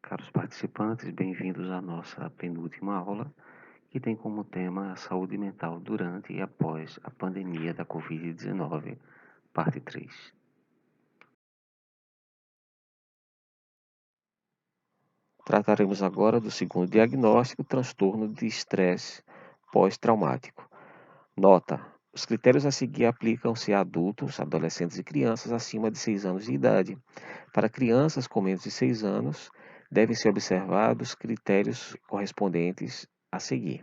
Caros participantes, bem-vindos à nossa penúltima aula, que tem como tema a saúde mental durante e após a pandemia da Covid-19, parte 3. Trataremos agora do segundo diagnóstico, transtorno de estresse pós-traumático. Nota: os critérios a seguir aplicam-se a adultos, adolescentes e crianças acima de 6 anos de idade. Para crianças com menos de 6 anos, devem ser observados critérios correspondentes a seguir.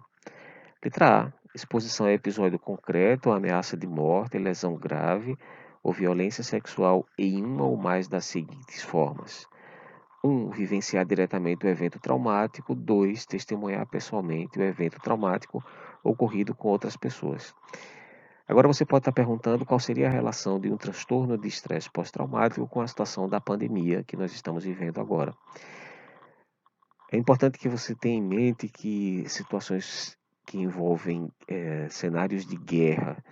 Letra A: exposição a episódio concreto, ameaça de morte, lesão grave ou violência sexual em uma ou mais das seguintes formas. 1. Vivenciar diretamente o evento traumático. 2. Testemunhar pessoalmente o evento traumático ocorrido com outras pessoas. Agora você pode estar perguntando qual seria a relação de um transtorno de estresse pós-traumático com a situação da pandemia que nós estamos vivendo agora. É importante que você tenha em mente que situações que envolvem cenários de guerra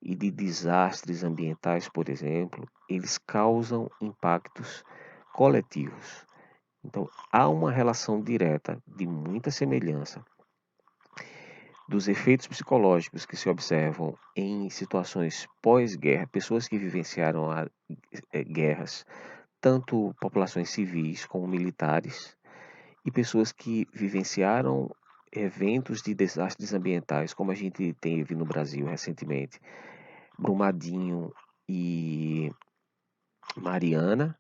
e de desastres ambientais, por exemplo, eles causam impactos coletivos. Então, há uma relação direta, de muita semelhança, dos efeitos psicológicos que se observam em situações pós-guerra, pessoas que vivenciaram guerras, tanto populações civis como militares, e pessoas que vivenciaram eventos de desastres ambientais, como a gente teve no Brasil recentemente, Brumadinho e Mariana.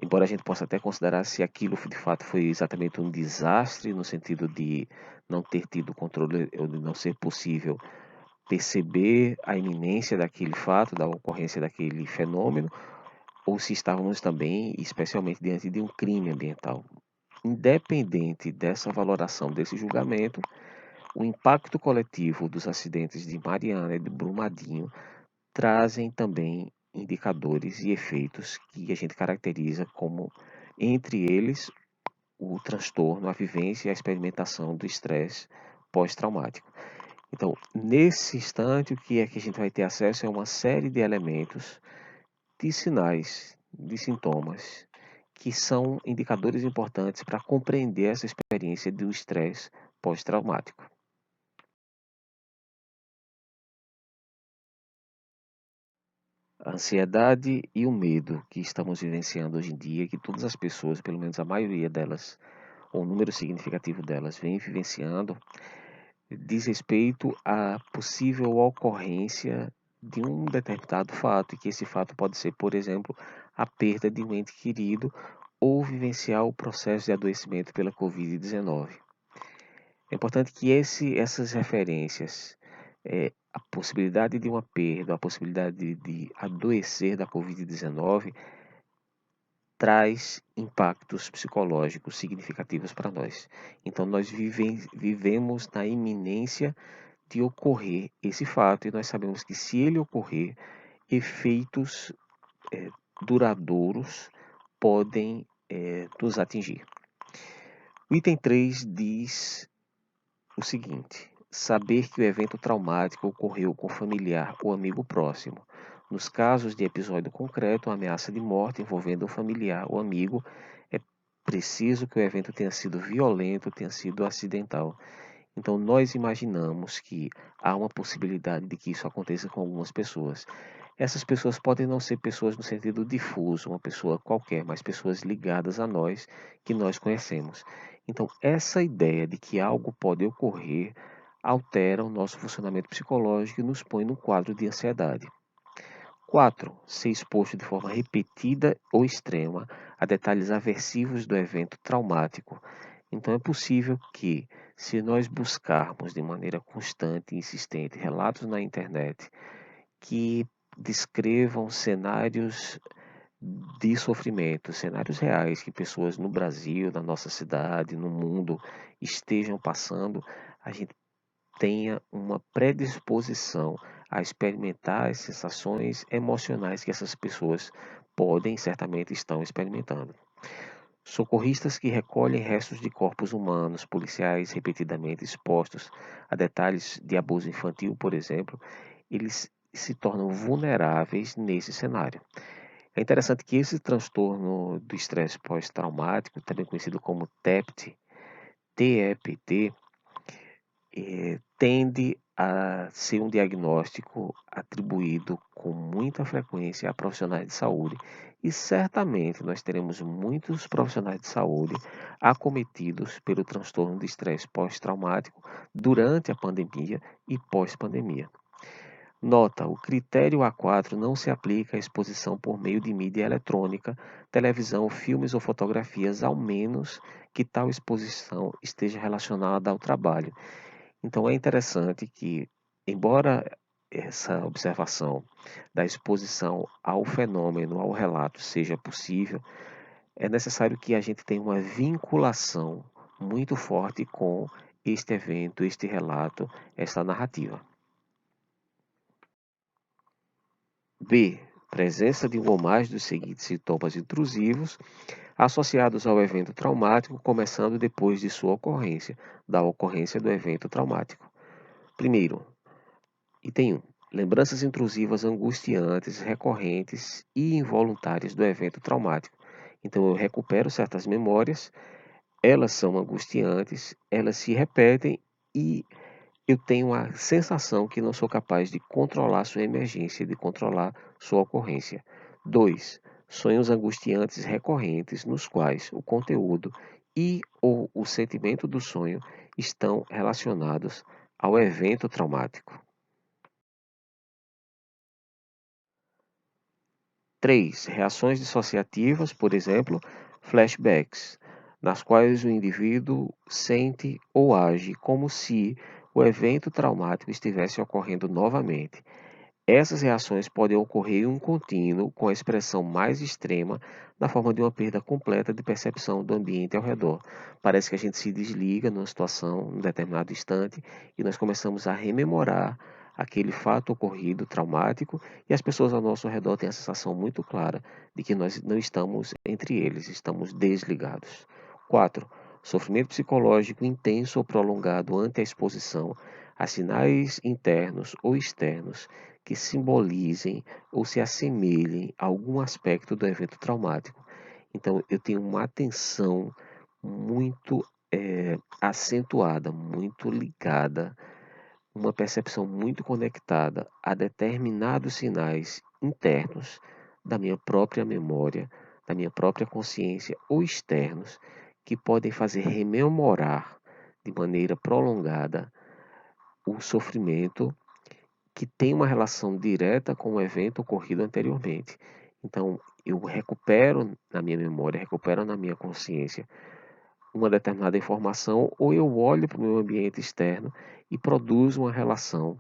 Embora a gente possa até considerar se aquilo de fato foi exatamente um desastre, no sentido de não ter tido controle ou de não ser possível perceber a iminência daquele fato, da ocorrência daquele fenômeno, ou se estávamos também, especialmente, diante de um crime ambiental. Independente dessa valoração, desse julgamento, o impacto coletivo dos acidentes de Mariana e de Brumadinho trazem também indicadores e efeitos que a gente caracteriza como, entre eles, o transtorno, a vivência e a experimentação do estresse pós-traumático. Então, nesse instante, o que é que a gente vai ter acesso é uma série de elementos, de sinais, de sintomas, que são indicadores importantes para compreender essa experiência do estresse pós-traumático. A ansiedade e o medo que estamos vivenciando hoje em dia, que todas as pessoas, pelo menos a maioria delas, ou um número significativo delas, vem vivenciando, diz respeito à possível ocorrência de um determinado fato, e que esse fato pode ser, por exemplo, a perda de um ente querido ou vivenciar o processo de adoecimento pela Covid-19. É importante que essas referências, a possibilidade de uma perda, a possibilidade de adoecer da Covid-19, traz impactos psicológicos significativos para nós. Então, nós vivemos na iminência de ocorrer esse fato, e nós sabemos que, se ele ocorrer, efeitos duradouros podem nos atingir. O item 3 diz o seguinte: saber que o evento traumático ocorreu com familiar ou amigo próximo. Nos casos de episódio concreto, ameaça de morte envolvendo um familiar ou amigo, é preciso que o evento tenha sido violento, tenha sido acidental. Então, nós imaginamos que há uma possibilidade de que isso aconteça com algumas pessoas. Essas pessoas podem não ser pessoas no sentido difuso, uma pessoa qualquer, mas pessoas ligadas a nós, que nós conhecemos. Então, essa ideia de que algo pode ocorrer altera o nosso funcionamento psicológico e nos põe no quadro de ansiedade. 4. Ser exposto de forma repetida ou extrema a detalhes aversivos do evento traumático. Então, é possível que, se nós buscarmos de maneira constante e insistente relatos na internet que descrevam cenários de sofrimento, cenários reais que pessoas no Brasil, na nossa cidade, no mundo estejam passando, a gente tenha uma predisposição a experimentar as sensações emocionais que essas pessoas podem, certamente estão experimentando. Socorristas que recolhem restos de corpos humanos, policiais repetidamente expostos a detalhes de abuso infantil, por exemplo, eles se tornam vulneráveis nesse cenário. É interessante que esse transtorno do estresse pós-traumático, também conhecido como TEPT, TEPT, tende a ser um diagnóstico atribuído com muita frequência a profissionais de saúde e certamente nós teremos muitos profissionais de saúde acometidos pelo transtorno de estresse pós-traumático durante a pandemia e pós-pandemia. Nota: o critério A4 não se aplica à exposição por meio de mídia eletrônica, televisão, filmes ou fotografias, ao menos que tal exposição esteja relacionada ao trabalho. Então é interessante que, embora essa observação da exposição ao fenômeno, ao relato, seja possível, é necessário que a gente tenha uma vinculação muito forte com este evento, este relato, esta narrativa. B. Presença de um ou mais dos seguintes sintomas intrusivos associados ao evento traumático, começando depois de sua ocorrência, da ocorrência do evento traumático. Primeiro, item 1. Lembranças intrusivas angustiantes, recorrentes e involuntárias do evento traumático. Então, eu recupero certas memórias, elas são angustiantes, elas se repetem e eu tenho a sensação que não sou capaz de controlar sua emergência, de controlar sua ocorrência. 2. Sonhos angustiantes recorrentes nos quais o conteúdo e ou o sentimento do sonho estão relacionados ao evento traumático. 3. Reações dissociativas, por exemplo, flashbacks, nas quais o indivíduo sente ou age como se o evento traumático estivesse ocorrendo novamente. Essas reações podem ocorrer em um contínuo, com a expressão mais extrema, na forma de uma perda completa de percepção do ambiente ao redor. Parece que a gente se desliga numa situação, num determinado instante, e nós começamos a rememorar aquele fato ocorrido, traumático, e as pessoas ao nosso redor têm a sensação muito clara de que nós não estamos entre eles, estamos desligados. 4. Sofrimento psicológico intenso ou prolongado ante a exposição a sinais internos ou externos que simbolizem ou se assemelhem a algum aspecto do evento traumático. Então, eu tenho uma atenção muito acentuada, muito ligada, uma percepção muito conectada a determinados sinais internos da minha própria memória, da minha própria consciência ou externos que podem fazer rememorar de maneira prolongada o sofrimento que tem uma relação direta com o evento ocorrido anteriormente. Então, eu recupero na minha memória, recupero na minha consciência uma determinada informação, ou eu olho para o meu ambiente externo e produzo uma relação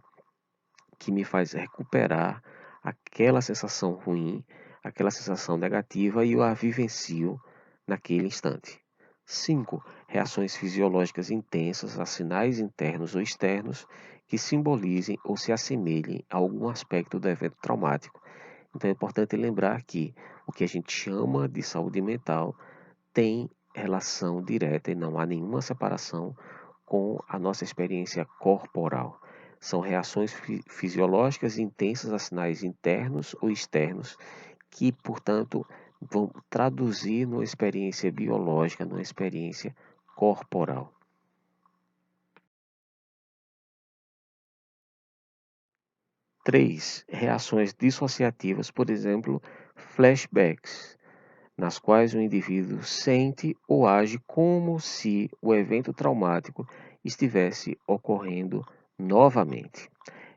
que me faz recuperar aquela sensação ruim, aquela sensação negativa e eu a vivencio naquele instante. 5. Reações fisiológicas intensas a sinais internos ou externos que simbolizem ou se assemelhem a algum aspecto do evento traumático. Então é importante lembrar que o que a gente chama de saúde mental tem relação direta e não há nenhuma separação com a nossa experiência corporal. São reações fisiológicas intensas a sinais internos ou externos que, portanto, vão traduzir numa experiência biológica, numa experiência corporal. 3. Reações dissociativas, por exemplo, flashbacks, nas quais o indivíduo sente ou age como se o evento traumático estivesse ocorrendo novamente.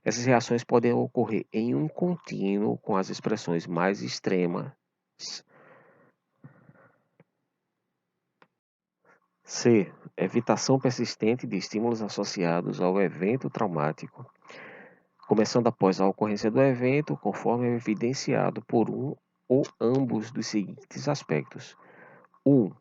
Essas reações podem ocorrer em um contínuo com as expressões mais extremas. C. Evitação persistente de estímulos associados ao evento traumático, começando após a ocorrência do evento, conforme é evidenciado por um ou ambos dos seguintes aspectos. 1.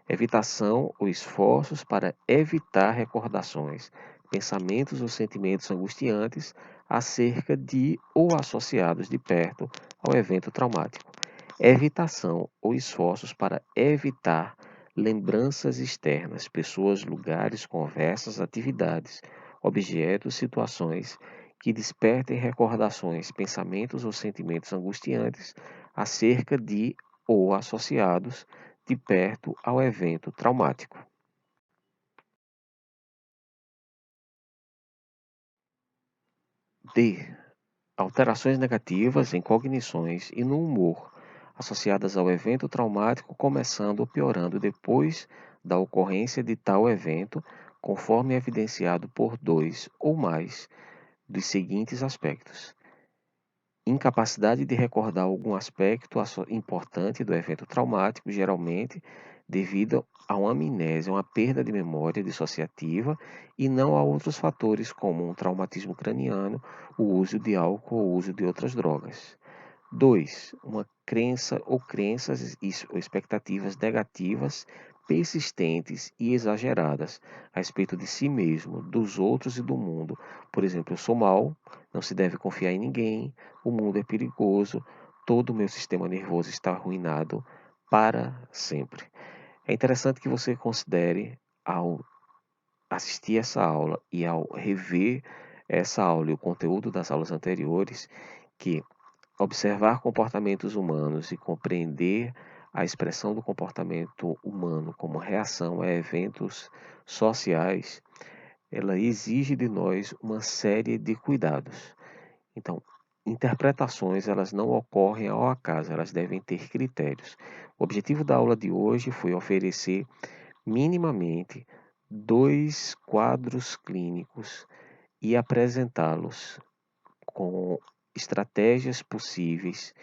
Evitação ou esforços para evitar recordações, pensamentos ou sentimentos angustiantes acerca de ou associados de perto ao evento traumático. Evitação ou esforços para evitar lembranças externas, pessoas, lugares, conversas, atividades, objetos, situações que despertem recordações, pensamentos ou sentimentos angustiantes acerca de ou associados de perto ao evento traumático. D. Alterações negativas em cognições e no humor, associadas ao evento traumático, começando ou piorando depois da ocorrência de tal evento, conforme evidenciado por dois ou mais dos seguintes aspectos: incapacidade de recordar algum aspecto importante do evento traumático, geralmente devido a uma amnésia, uma perda de memória dissociativa, e não a outros fatores como um traumatismo craniano, o uso de álcool ou o uso de outras drogas. 2. Uma crença ou crenças ou expectativas negativas, persistentes e exageradas a respeito de si mesmo, dos outros e do mundo. Por exemplo, eu sou mau, não se deve confiar em ninguém, o mundo é perigoso, todo o meu sistema nervoso está arruinado para sempre. É interessante que você considere, ao assistir essa aula e ao rever essa aula e o conteúdo das aulas anteriores, que observar comportamentos humanos e compreender a expressão do comportamento humano como reação a eventos sociais, ela exige de nós uma série de cuidados. Então, interpretações, elas não ocorrem ao acaso, elas devem ter critérios. O objetivo da aula de hoje foi oferecer minimamente 2 quadros clínicos e apresentá-los com estratégias possíveis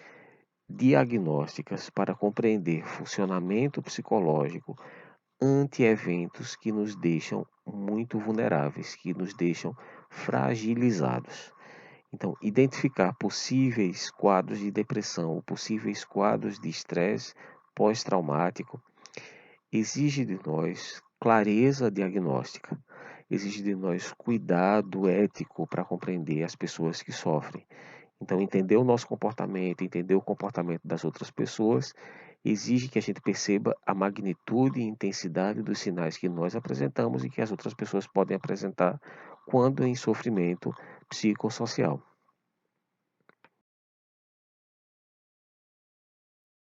diagnósticas para compreender funcionamento psicológico ante eventos que nos deixam muito vulneráveis, que nos deixam fragilizados. Então, identificar possíveis quadros de depressão, possíveis quadros de estresse pós-traumático, exige de nós clareza diagnóstica, exige de nós cuidado ético para compreender as pessoas que sofrem. Então, entender o nosso comportamento, entender o comportamento das outras pessoas, exige que a gente perceba a magnitude e intensidade dos sinais que nós apresentamos e que as outras pessoas podem apresentar quando em sofrimento psicossocial.